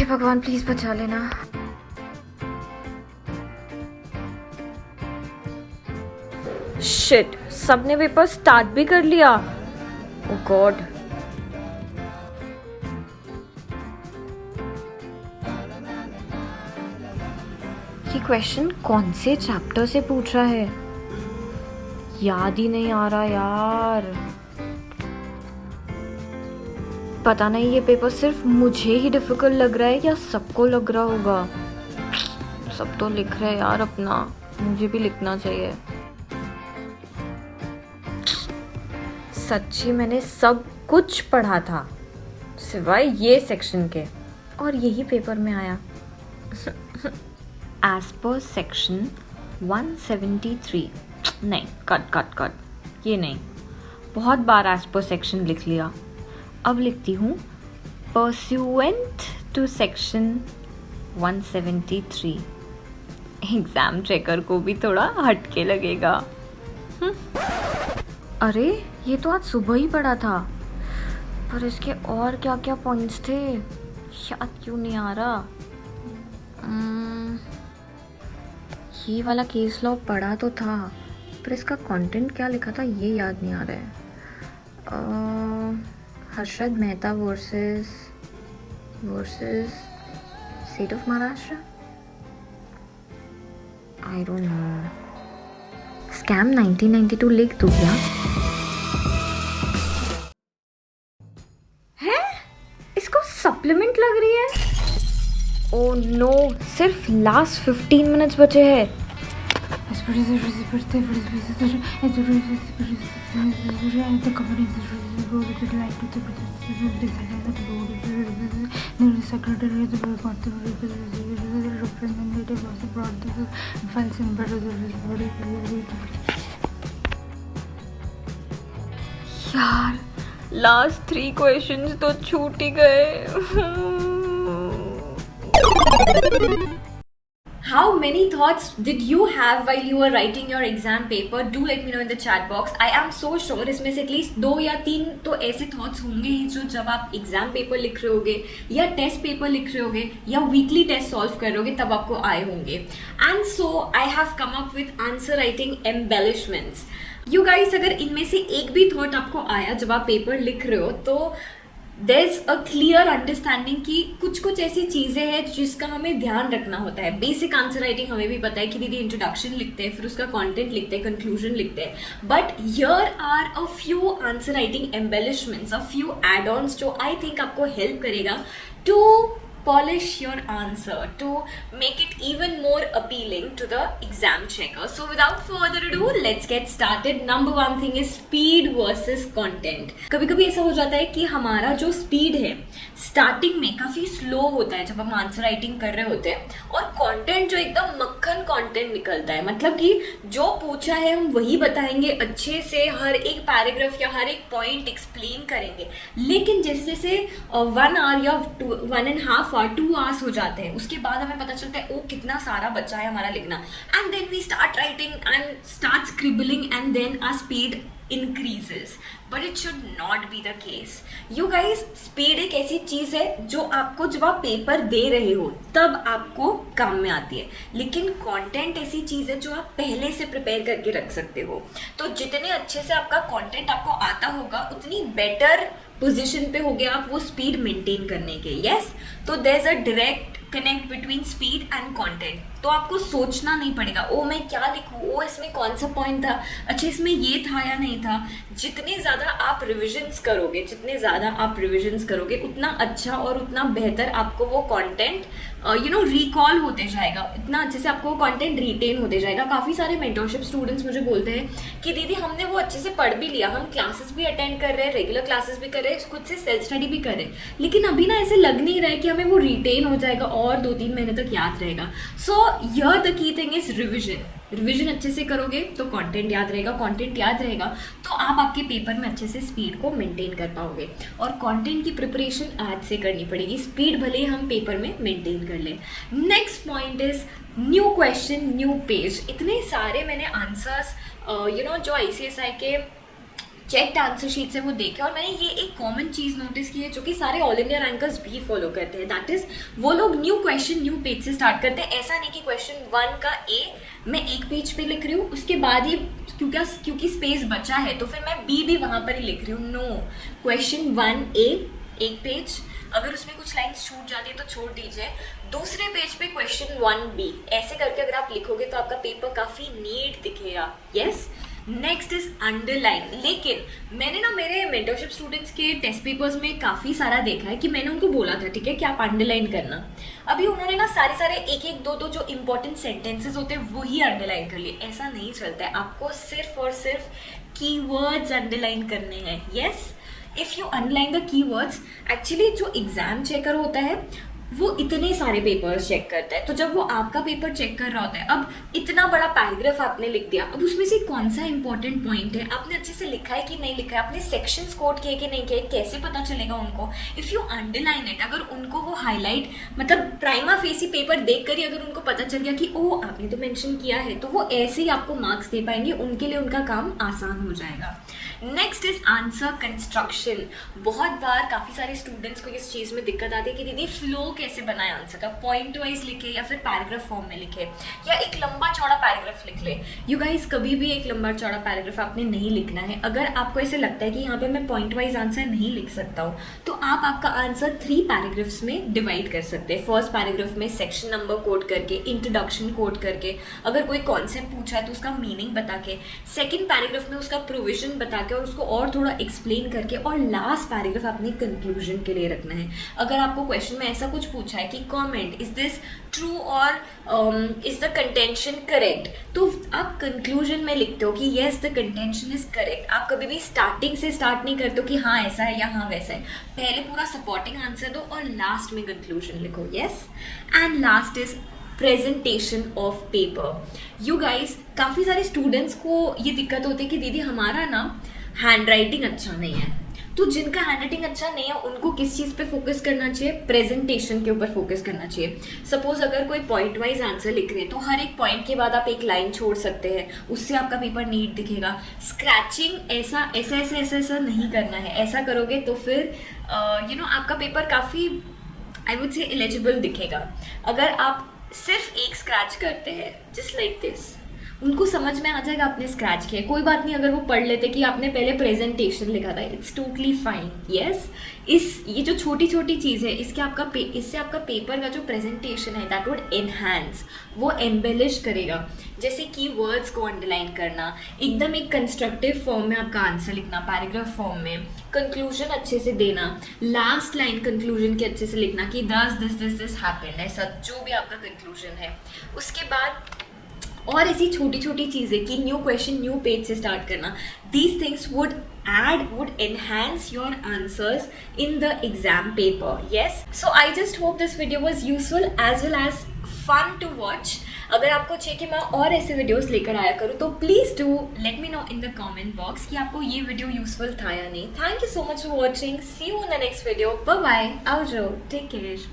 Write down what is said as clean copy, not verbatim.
भगवान प्लीज बचा लेना। शिट, सबने पेपर स्टार्ट भी कर लिया। ओह गॉड। ये क्वेश्चन कौन से चैप्टर से पूछ रहा है? याद ही नहीं आ रहा यार। पता नहीं ये पेपर सिर्फ मुझे ही डिफिकल्ट लग रहा है या सबको लग रहा होगा। सब तो लिख रहे हैं यार अपना, मुझे भी लिखना चाहिए। सच्ची मैंने सब कुछ पढ़ा था सिवाय ये सेक्शन के, और यही पेपर में आया। एज पर सेक्शन 173, नहीं कट कट कट, ये नहीं, बहुत बार एज पर सेक्शन लिख लिया। अब लिखती हूँ pursuant to section 173। Exam checker को भी थोड़ा हटके लगेगा। अरे ये तो आज सुबह ही पढ़ा था, पर इसके और क्या क्या पॉइंट्स थे याद क्यों नहीं आ रहा। ये वाला केस लॉ पढ़ा तो था, पर इसका कंटेंट क्या लिखा था ये याद नहीं आ रहा है। Harshad Mehta versus state of Maharashtra, I don't know. Scam 1992 लिख दूँ क्या? है इसको सप्लीमेंट लग रही है। ओह नो, सिर्फ लास्ट 15 मिनट्स बचे हैं। यार लास्ट 3 क्वेश्चंस तो छूट ही गए। How many thoughts did you have while you were writing your exam paper? Do let me know in the chat box. I am so sure इसमें से at least 2 या 3 तो ऐसे थॉट्स होंगे ही जो जब आप एग्जाम पेपर लिख रहे होगे या टेस्ट पेपर लिख रहे होगे या वीकली टेस्ट सॉल्व कर रहे होगे तब आपको आए होंगे। And so I have come up with answer writing embellishments. You guys, अगर इनमें से एक भी थॉट आपको आया जब आप पेपर लिख रहे हो तो there's a clear understanding कि कुछ कुछ ऐसी चीज़ें हैं जिसका हमें ध्यान रखना होता है। बेसिक आंसर राइटिंग हमें भी पता है कि दीदी इंट्रोडक्शन लिखते हैं, फिर उसका कंटेंट लिखते हैं, कंक्लूजन लिखते हैं। But here are a few answer writing embellishments, a few add ons जो आई थिंक आपको हेल्प करेगा to polish your answer, to make it even more appealing to the exam checker. So without further ado, let's get started. Number 1 thing is speed versus content. कभी कभी ऐसा हो जाता है कि हमारा जो स्पीड है स्टार्टिंग में काफी स्लो होता है जब हम आंसर राइटिंग कर रहे होते हैं, और कंटेंट जो एकदम मक्खन कंटेंट निकलता है, मतलब कि जो पूछा है हम वही बताएंगे अच्छे से, हर एक पैराग्राफ या हर एक पॉइंट एक्सप्लेन करेंगे। लेकिन जैसे जैसे 1 आवर या 1.5 आवर 2 आवर्स हो जाते हैं, उसके बाद हमें पता चलता है ओ कितना सारा बचा है हमारा लिखना, and then we start writing and start scribbling and then our speed increases, but it should not be the case. You guys, speed एक ऐसी चीज है जो आपको जब आप पेपर दे रहे हो तब आपको काम में आती है, लेकिन कंटेंट ऐसी चीज है जो आप पहले से प्रिपेयर करके रख सकते हो। तो जितने अच्छे से आपका कंटेंट आपको आता होगा उतनी बेटर पोजीशन पे हो गया आप वो स्पीड मेंटेन करने के। यस, तो there is a direct connect between speed and content. तो आपको सोचना नहीं पड़ेगा ओ मैं क्या लिखूँ, ओ इसमें कौन सा पॉइंट था, अच्छा इसमें ये था या नहीं था। जितने ज़्यादा आप रिविजन्स करोगे उतना अच्छा और उतना बेहतर आपको वो कंटेंट रिकॉल होते जाएगा, इतना अच्छे से आपको वो कंटेंट रिटेन होते जाएगा। काफ़ी सारे मेंटरशिप स्टूडेंट्स मुझे बोलते हैं कि दीदी हमने वो अच्छे से पढ़ भी लिया, हम क्लासेस भी अटेंड कर रहे हैं, रेगुलर क्लासेस भी कर रहे हैं, खुद से सेल्फ स्टडी भी कर रहे हैं, लेकिन अभी ना ऐसे लग नहीं रहा है कि हमें वो रिटेन हो जाएगा और 2-3 महीने तक याद रहेगा। So here the key thing is revision अच्छे से करोगे तो कंटेंट याद रहेगा, कंटेंट याद रहेगा तो आप आपके पेपर में अच्छे से स्पीड को मेंटेन कर पाओगे। और कंटेंट की प्रिपरेशन आज से करनी पड़ेगी, स्पीड भले ही हम पेपर में मेंटेन कर लें। Next point is new question new page. इतने सारे मैंने आंसर्स जो ICSI के चेक्ड आंसर शीट से वो देखे, और मैंने ये एक कॉमन चीज़ नोटिस की है जो कि सारे ऑल इंडिया रैंकर्स भी फॉलो करते हैं, दैट इज वो लोग न्यू क्वेश्चन न्यू पेज से स्टार्ट करते हैं। ऐसा नहीं कि क्वेश्चन 1 का ए मैं एक पेज पे लिख रही हूँ, उसके बाद ही क्योंकि स्पेस बचा है तो फिर मैं बी भी वहाँ पर ही लिख रही हूँ। नो, क्वेश्चन 1 ए एक पेज, अगर उसमें कुछ लाइन्स छूट जाती है तो छोड़ दीजिए, दूसरे पेज पे क्वेश्चन 1 बी, ऐसे करके अगर आप लिखोगे तो आपका पेपर काफ़ी नीट दिखेगा। Yes, next is underline. लेकिन मैंने ना मेरे मेंटरशिप स्टूडेंट्स के टेस्ट पेपर्स में काफ़ी सारा देखा है कि मैंने उनको बोला था ठीक है कि आप अंडरलाइन करना, अभी उन्होंने ना सारे एक एक दो जो इंपॉर्टेंट सेंटेंसेस होते हैं वही अंडरलाइन कर लिए। ऐसा नहीं चलता है, आपको सिर्फ और सिर्फ कीवर्ड्स अंडरलाइन करने हैं। Yes, if you underline the keywords, actually जो एग्जाम चेकर होता है वो इतने सारे पेपर्स चेक करता है, तो जब वो आपका पेपर चेक कर रहा होता है, अब इतना बड़ा पैराग्राफ आपने लिख दिया, अब उसमें से कौन सा इंपॉर्टेंट पॉइंट है, आपने अच्छे से लिखा है कि नहीं लिखा है, आपने सेक्शंस कोड किए कि नहीं किए, कैसे पता चलेगा उनको? इफ़ यू अंडरलाइन इट, अगर उनको वो हाईलाइट मतलब प्राइमा फेसी पेपर देख कर ही अगर उनको पता चल गया कि ओ आपने तो मेंशन किया है, तो वो ऐसे ही आपको मार्क्स दे पाएंगे, उनके लिए उनका काम आसान हो जाएगा। Next is answer construction. बहुत बार काफ़ी सारे स्टूडेंट्स को इस चीज़ में दिक्कत आती है कि दीदी फ्लो कैसे बनाए आंसर का, पॉइंट वाइज लिखे या फिर पैराग्राफ फॉर्म में लिखे या एक लंबा चौड़ा पैराग्राफ लिख ले। यू गाइस, कभी भी एक लंबा चौड़ा पैराग्राफ आपने नहीं लिखना है। अगर आपको ऐसे लगता है कि यहाँ पे मैं पॉइंट वाइज आंसर नहीं लिख सकता हूँ, तो आप आपका आंसर 3 पैराग्राफ्स में डिवाइड कर सकते हैं। फर्स्ट पैराग्राफ में सेक्शन नंबर कोड करके, इंट्रोडक्शन कोड करके, अगर कोई कॉन्सेप्ट पूछा है तो उसका मीनिंग बता के, सेकेंड पैराग्राफ में उसका प्रोविजन बता के और उसको और थोड़ा एक्सप्लेन करके, और लास्ट पैराग्राफ अपनी कंक्लूजन के लिए रखना है। अगर आपको क्वेश्चन में ऐसा कुछ पूछा है कि कमेंट, इज दिस ट्रू और इज द कंटेंशन करेक्ट, तो आप कंक्लूजन में लिखते हो कि yes the contention is correct. आप कभी भी स्टार्टिंग से स्टार्ट नहीं करते हो कि हाँ ऐसा है या हाँ वैसा है, पहले पूरा सपोर्टिंग आंसर दो और लास्ट में कंक्लूजन लिखो। Yes, and last is presentation of paper. You guys, काफ़ी सारे स्टूडेंट्स को ये दिक्कत होती है कि दीदी हमारा ना हैंड राइटिंग अच्छा नहीं है, तो जिनका हैंड राइटिंग अच्छा नहीं है उनको किस चीज़ पे फोकस करना चाहिए? प्रेजेंटेशन के ऊपर फोकस करना चाहिए। सपोज अगर कोई पॉइंट वाइज आंसर लिख रहे हैं तो हर एक पॉइंट के बाद आप एक लाइन छोड़ सकते हैं, उससे आपका पेपर नीट दिखेगा। स्क्रैचिंग ऐसा नहीं करना है, ऐसा करोगे तो फिर आपका पेपर काफ़ी आई वुड से इलिजिबल दिखेगा। अगर आप सिर्फ एक स्क्रैच करते हैं जस्ट लाइक दिस, उनको समझ में आ जाएगा आपने स्क्रैच किया, कोई बात नहीं अगर वो पढ़ लेते कि आपने पहले प्रेजेंटेशन लिखा था, इट्स टोटली फाइन। यस, ये जो छोटी छोटी चीज़ है इससे आपका पेपर का जो प्रेजेंटेशन है दैट वुड एनहांस, वो एम्बेलिश करेगा। जैसे की वर्ड्स को अंडरलाइन करना, एकदम एक कंस्ट्रक्टिव फॉर्म में आपका आंसर लिखना, पैराग्राफ फॉर्म में, कंक्लूजन अच्छे से देना, लास्ट लाइन कंक्लूजन के अच्छे से लिखना कि दिस हैपेंड, ऐसा जो भी आपका कंक्लूजन है। उसके बाद और ऐसी छोटी छोटी चीज़ें कि न्यू क्वेश्चन न्यू पेज से स्टार्ट करना, these things would enhance your answers in the exam paper. Yes, so I just hope this video was useful as well as fun to watch. अगर आपको चाहिए कि मैं और ऐसे वीडियोस लेकर आया करूँ तो please do let me know in the comment box कि आपको ये वीडियो यूजफुल था या नहीं। Thank you so much for watching, see you in the next video, bye bye, आओ टेक केयर।